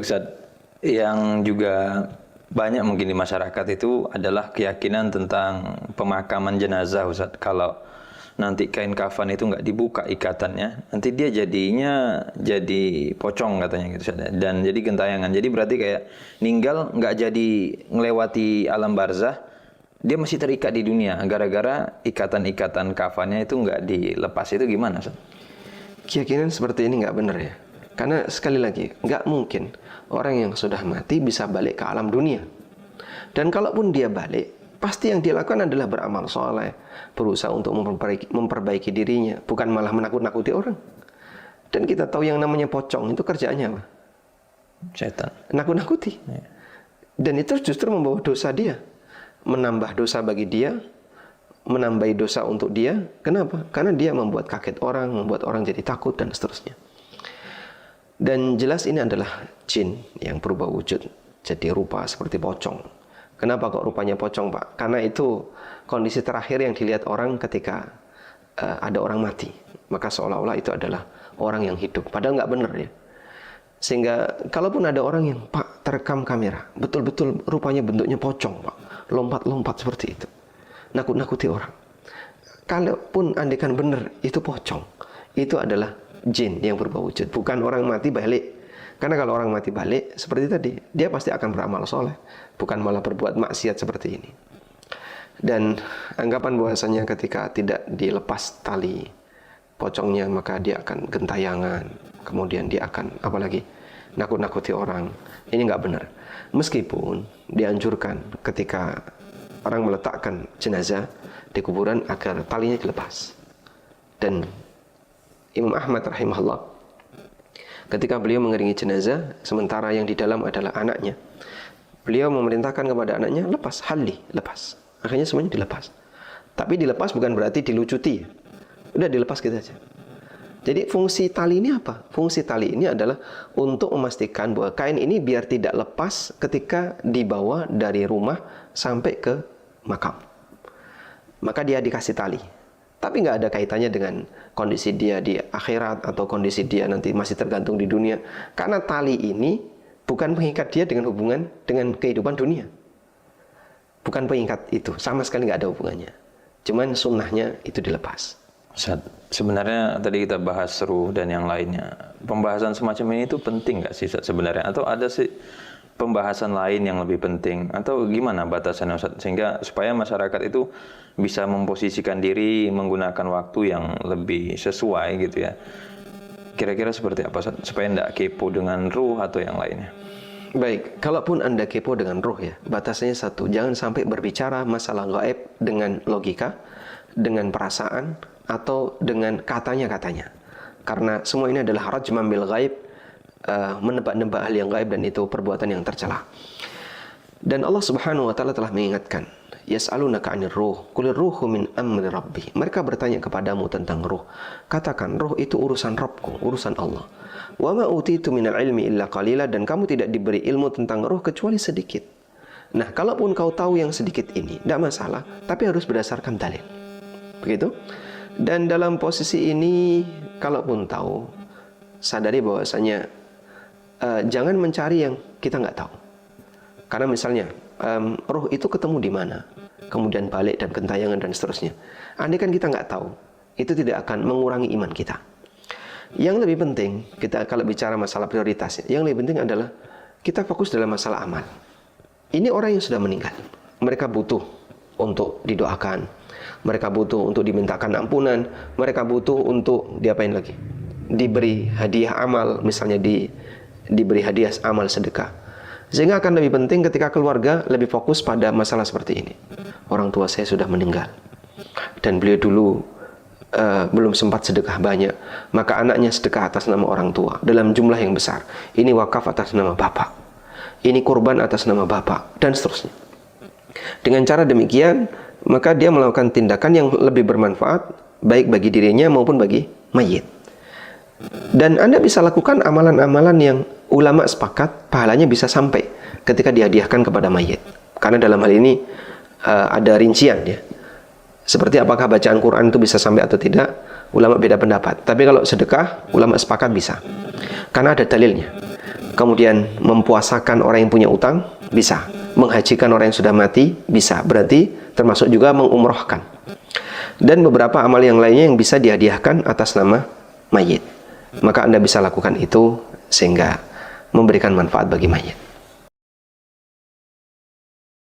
Ustaz, yang juga banyak mungkin di masyarakat itu adalah keyakinan tentang pemakaman jenazah, Ustaz. Kalau nanti kain kafan itu nggak dibuka ikatannya, nanti dia jadinya jadi pocong katanya gitu, Ustaz. Dan jadi gentayangan. Jadi berarti kayak ninggal nggak jadi ngelewati alam barzah, dia masih terikat di dunia gara-gara ikatan-ikatan kafannya itu nggak dilepas. Itu gimana, Ustaz? Keyakinan seperti ini nggak benar ya. Karena sekali lagi, nggak mungkin orang yang sudah mati bisa balik ke alam dunia. Dan kalaupun dia balik, pasti yang dia lakukan adalah beramal soleh, berusaha untuk memperbaiki dirinya, bukan malah menakut-nakuti orang. Dan kita tahu yang namanya pocong itu kerjaannya apa? Setan. Nakut-nakuti. Ya. Dan itu justru membawa dosa dia, menambah dosa bagi dia, menambahi dosa untuk dia. Kenapa? Karena dia membuat kaget orang, membuat orang jadi takut dan seterusnya. Dan jelas ini adalah jin yang berubah wujud jadi rupa seperti pocong. Kenapa kok rupanya pocong, Pak? Karena itu kondisi terakhir yang dilihat orang ketika ada orang mati. Maka seolah-olah itu adalah orang yang hidup. Padahal nggak benar ya. Sehingga kalaupun ada orang yang, Pak, terekam kamera, betul-betul rupanya bentuknya pocong, Pak, lompat-lompat seperti itu, nakut-nakuti orang. Kalaupun andikan benar itu pocong, itu adalah jin yang berubah wujud, bukan orang mati balik. Karena kalau orang mati balik seperti tadi, dia pasti akan beramal soleh, bukan malah berbuat maksiat seperti ini. Dan anggapan bahwasanya ketika tidak dilepas tali pocongnya, maka dia akan gentayangan, kemudian dia akan apalagi nakut-nakuti orang. Ini nggak benar. Meskipun dianjurkan ketika orang meletakkan jenazah di kuburan agar talinya dilepas. Dan Imam Ahmad rahimahullah, ketika beliau mengiringi jenazah, sementara yang di dalam adalah anaknya, beliau memerintahkan kepada anaknya, lepas, halli, lepas. Akhirnya semuanya dilepas. Tapi dilepas bukan berarti dilucuti. Udah dilepas gitu aja. Jadi fungsi tali ini apa? Fungsi tali ini adalah untuk memastikan bahwa kain ini biar tidak lepas ketika dibawa dari rumah sampai ke makam. Maka dia dikasih tali. Tapi nggak ada kaitannya dengan kondisi dia di akhirat atau kondisi dia nanti masih tergantung di dunia. Karena tali ini bukan pengikat dia dengan hubungan dengan kehidupan dunia. Bukan pengikat itu, sama sekali nggak ada hubungannya. Cuman sunnahnya itu dilepas. Ustaz, sebenarnya tadi kita bahas ruh dan yang lainnya. Pembahasan semacam ini itu penting nggak sih, Ustaz, sebenarnya? Atau ada sih pembahasan lain yang lebih penting? Atau gimana batasannya, Ustaz? Sehingga supaya masyarakat itu bisa memposisikan diri menggunakan waktu yang lebih sesuai gitu ya. Kira-kira seperti apa, Ustaz? Supaya tidak kepo dengan ruh atau yang lainnya. Baik, kalaupun Anda kepo dengan ruh ya, batasannya satu, jangan sampai berbicara masalah gaib dengan logika, dengan perasaan, atau dengan katanya-katanya. Karena semua ini adalah rajman bil gaib, menebak-nebak hal yang gaib, dan itu perbuatan yang tercela. Dan Allah Subhanahu wa taala telah mengingatkan, yas'alunaka 'anir ruh, qulir ruhu min amri rabbi. Mereka bertanya kepadamu tentang ruh. Katakan, ruh itu urusan Rabbku, urusan Allah. Wa ma utitu minal ilmi illa qalila, dan kamu tidak diberi ilmu tentang ruh kecuali sedikit. Nah, kalaupun kau tahu yang sedikit ini, tidak masalah, tapi harus berdasarkan dalil. Begitu? Dan dalam posisi ini, kalaupun tahu, sadari bahwasanya jangan mencari yang kita nggak tahu. Karena misalnya, ruh itu ketemu di mana, kemudian balik dan gentayangan dan seterusnya. Andai kan kita nggak tahu, itu tidak akan mengurangi iman kita. Yang lebih penting, kita kalau bicara masalah prioritas, yang lebih penting adalah kita fokus dalam masalah amal. Ini orang yang sudah meninggal. Mereka butuh untuk didoakan. Mereka butuh untuk dimintakan ampunan. Mereka butuh untuk diapain lagi? Diberi hadiah amal, misalnya diberi hadiah amal sedekah. Sehingga akan lebih penting ketika keluarga lebih fokus pada masalah seperti ini. Orang tua saya sudah meninggal, dan beliau dulu belum sempat sedekah banyak, maka anaknya sedekah atas nama orang tua dalam jumlah yang besar. Ini wakaf atas nama bapak, ini kurban atas nama bapak, dan seterusnya. Dengan cara demikian, maka dia melakukan tindakan yang lebih bermanfaat, baik bagi dirinya maupun bagi mayit. Dan Anda bisa lakukan amalan-amalan yang ulama sepakat pahalanya bisa sampai ketika dihadiahkan kepada mayit. Karena dalam hal ini ada rincian ya. Seperti apakah bacaan Quran itu bisa sampai atau tidak, ulama beda pendapat. Tapi kalau sedekah, ulama sepakat bisa. Karena ada dalilnya. Kemudian mempuasakan orang yang punya utang, bisa. Menghajikan orang yang sudah mati, bisa. Berarti termasuk juga mengumrohkan. Dan beberapa amal yang lainnya yang bisa dihadiahkan atas nama mayit. Maka Anda bisa lakukan itu sehingga memberikan manfaat bagi mayit.